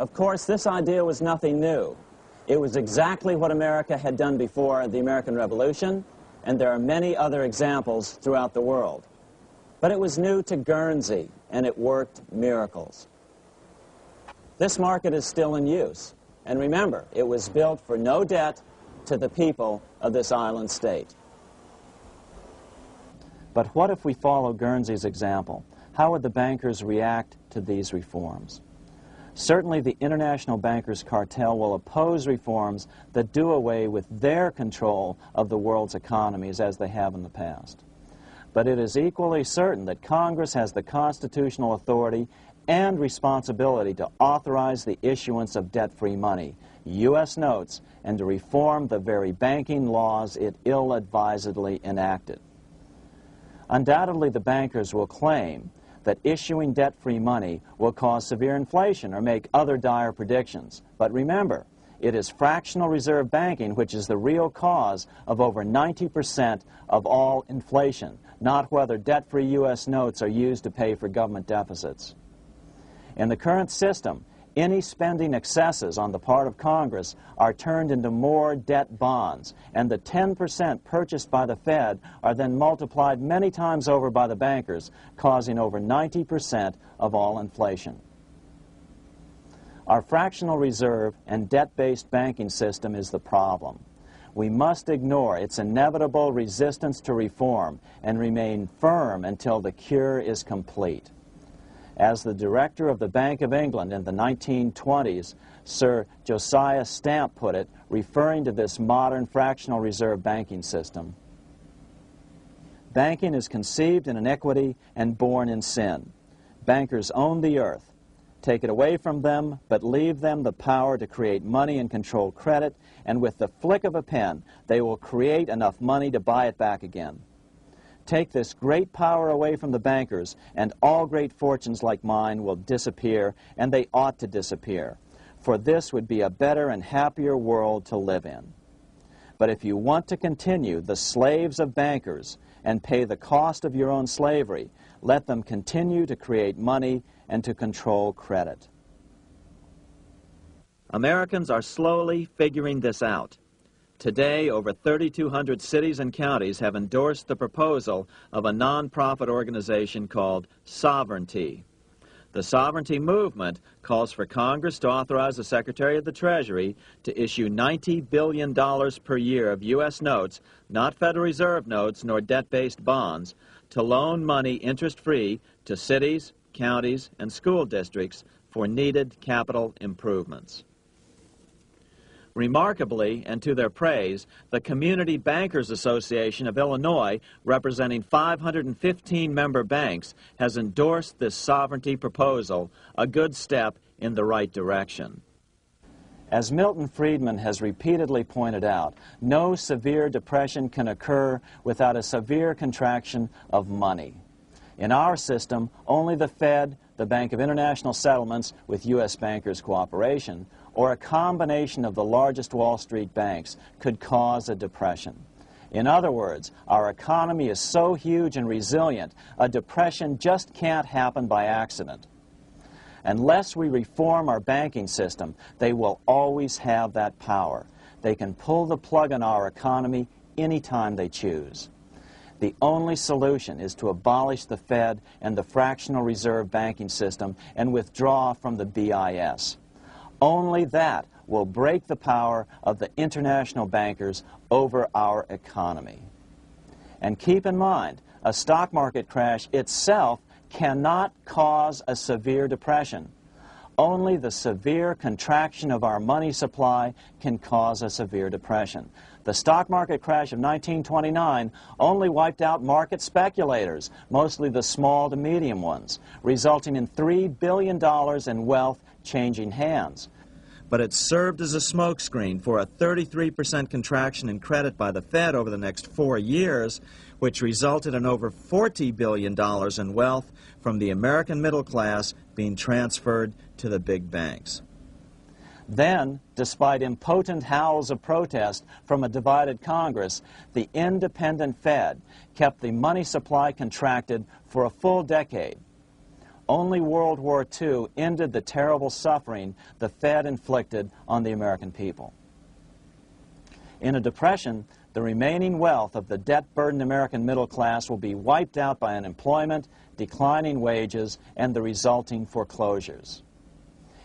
Of course, this idea was nothing new. It was exactly what America had done before the American Revolution, and there are many other examples throughout the world. But it was new to Guernsey, and it worked miracles. This market is still in use. And remember, it was built for no debt to the people of this island state. But what if we follow Guernsey's example? How would the bankers react to these reforms? Certainly the international bankers' cartel will oppose reforms that do away with their control of the world's economies as they have in the past. But it is equally certain that Congress has the constitutional authority and responsibility to authorize the issuance of debt-free money, U.S. notes, and to reform the very banking laws it ill-advisedly enacted. Undoubtedly, the bankers will claim that issuing debt-free money will cause severe inflation or make other dire predictions. But remember, it is fractional reserve banking which is the real cause of over 90% of all inflation, not whether debt-free U.S. notes are used to pay for government deficits. In the current system, any spending excesses on the part of Congress are turned into more debt bonds, and the 10% purchased by the Fed are then multiplied many times over by the bankers, causing over 90% of all inflation. Our fractional reserve and debt-based banking system is the problem. We must ignore its inevitable resistance to reform and remain firm until the cure is complete. As the director of the Bank of England in the 1920s, Sir Josiah Stamp put it, referring to this modern fractional reserve banking system, "Banking is conceived in iniquity and born in sin. Bankers own the earth. Take it away from them, but leave them the power to create money and control credit, and with the flick of a pen, they will create enough money to buy it back again. Take this great power away from the bankers, and all great fortunes like mine will disappear, and they ought to disappear, for this would be a better and happier world to live in. But if you want to continue the slaves of bankers and pay the cost of your own slavery, let them continue to create money and to control credit." Americans are slowly figuring this out. Today, over 3,200 cities and counties have endorsed the proposal of a nonprofit organization called Sovereignty. The Sovereignty movement calls for Congress to authorize the Secretary of the Treasury to issue $90 billion per year of U.S. notes, not Federal Reserve notes nor debt-based bonds, to loan money interest-free to cities, counties, and school districts for needed capital improvements. Remarkably, and to their praise, the Community Bankers Association of Illinois, representing 515 member banks, has endorsed this sovereignty proposal, a good step in the right direction. As Milton Friedman has repeatedly pointed out, no severe depression can occur without a severe contraction of money. In our system, only the Fed, the Bank of International Settlements, with U.S. bankers' cooperation, or a combination of the largest Wall Street banks could cause a depression. In other words, our economy is so huge and resilient, a depression just can't happen by accident. Unless we reform our banking system, they will always have that power. They can pull the plug on our economy anytime they choose. The only solution is to abolish the Fed and the fractional reserve banking system and withdraw from the BIS. Only that will break the power of the international bankers over our economy. And keep in mind, a stock market crash itself cannot cause a severe depression. Only the severe contraction of our money supply can cause a severe depression. The stock market crash of 1929 only wiped out market speculators, mostly the small to medium ones, resulting in $3 billion in wealth changing hands. But it served as a smokescreen for a 33% contraction in credit by the Fed over the next 4 years, which resulted in over $40 billion in wealth from the American middle class being transferred to the big banks. Then, despite impotent howls of protest from a divided Congress, the independent Fed kept the money supply contracted for a full decade. Only World War II ended the terrible suffering the Fed inflicted on the American people. In a depression, the remaining wealth of the debt-burdened American middle class will be wiped out by unemployment, declining wages, and the resulting foreclosures.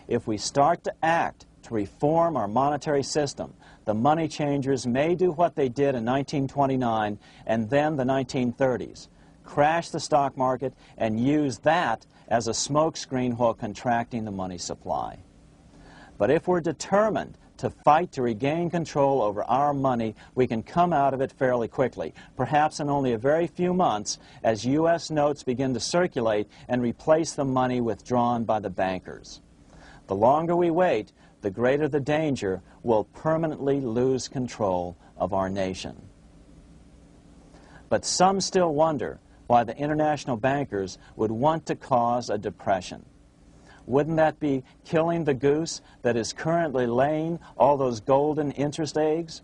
If we start to act to reform our monetary system, the money changers may do what they did in 1929 and then the 1930s, crash the stock market and use that as a smokescreen while contracting the money supply. But if we're determined to fight to regain control over our money, we can come out of it fairly quickly, perhaps in only a very few months, as U.S. notes begin to circulate and replace the money withdrawn by the bankers. The longer we wait, the greater the danger we'll permanently lose control of our nation. But some still wonder why the international bankers would want to cause a depression. Wouldn't that be killing the goose that is currently laying all those golden interest eggs?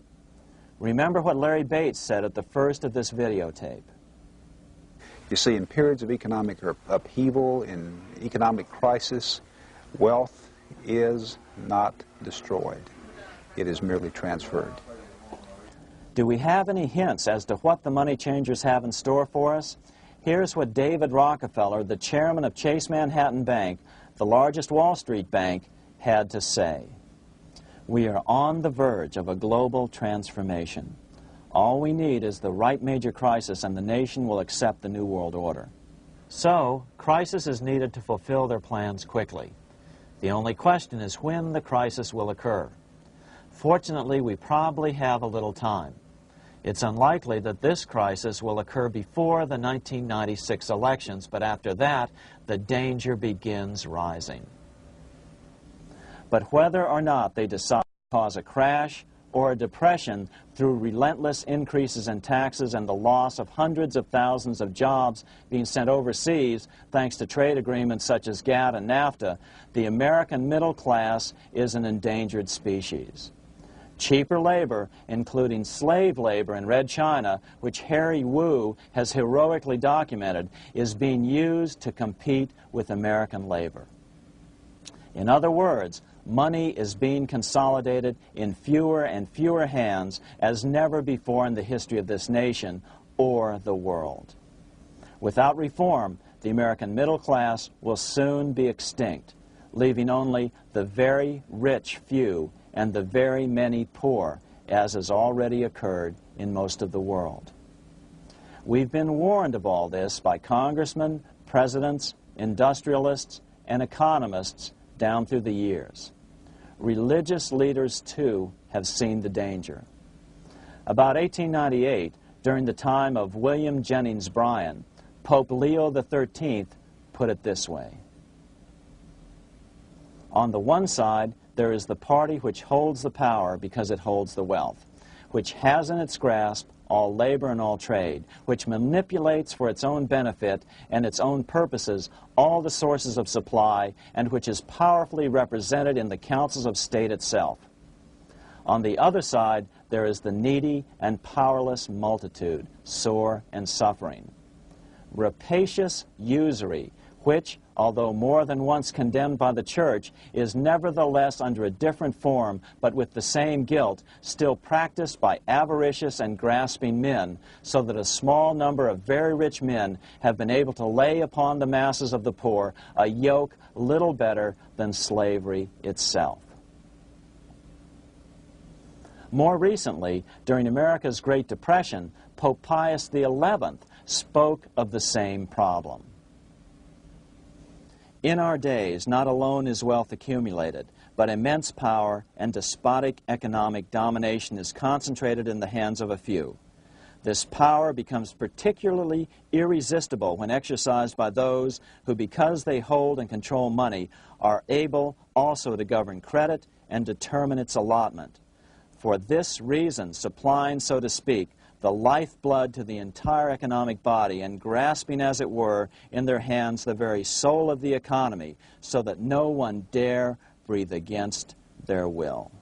Remember what Larry Bates said at the first of this videotape. You see, in periods of economic upheaval, in economic crisis, wealth is not destroyed. It is merely transferred. Do we have any hints as to what the money changers have in store for us? Here's what David Rockefeller, the chairman of Chase Manhattan Bank, the largest Wall Street bank, had to say. We are on the verge of a global transformation. All we need is the right major crisis and the nation will accept the New World Order. So, crisis is needed to fulfill their plans quickly. The only question is when the crisis will occur. Fortunately, we probably have a little time. It's unlikely that this crisis will occur before the 1996 elections, but after that, the danger begins rising. But whether or not they decide to cause a crash or a depression through relentless increases in taxes and the loss of hundreds of thousands of jobs being sent overseas thanks to trade agreements such as GATT and NAFTA, the American middle class is an endangered species. Cheaper labor, including slave labor in Red China, which Harry Wu has heroically documented, is being used to compete with American labor. In other words, money is being consolidated in fewer and fewer hands as never before in the history of this nation or the world. Without reform, the American middle class will soon be extinct, leaving only the very rich few and the very many poor, as has already occurred in most of the world. We've been warned of all this by congressmen, presidents, industrialists, and economists down through the years. Religious leaders, too, have seen the danger. About 1898, during the time of William Jennings Bryan, Pope Leo XIII put it this way. On the one side, there is the party which holds the power because it holds the wealth, which has in its grasp all labor and all trade, which manipulates for its own benefit and its own purposes all the sources of supply, and which is powerfully represented in the councils of state itself. On the other side, there is the needy and powerless multitude, sore and suffering. Rapacious usury, which, although more than once condemned by the church, is nevertheless under a different form, but with the same guilt, still practiced by avaricious and grasping men, so that a small number of very rich men have been able to lay upon the masses of the poor a yoke little better than slavery itself. More recently, during America's Great Depression, Pope Pius XI spoke of the same problem. In our days, not alone is wealth accumulated, but immense power and despotic economic domination is concentrated in the hands of a few. This power becomes particularly irresistible when exercised by those who, because they hold and control money, are able also to govern credit and determine its allotment. For this reason, supplying, so to speak, the lifeblood to the entire economic body, and grasping, as it were, in their hands the very soul of the economy, so that no one dare breathe against their will.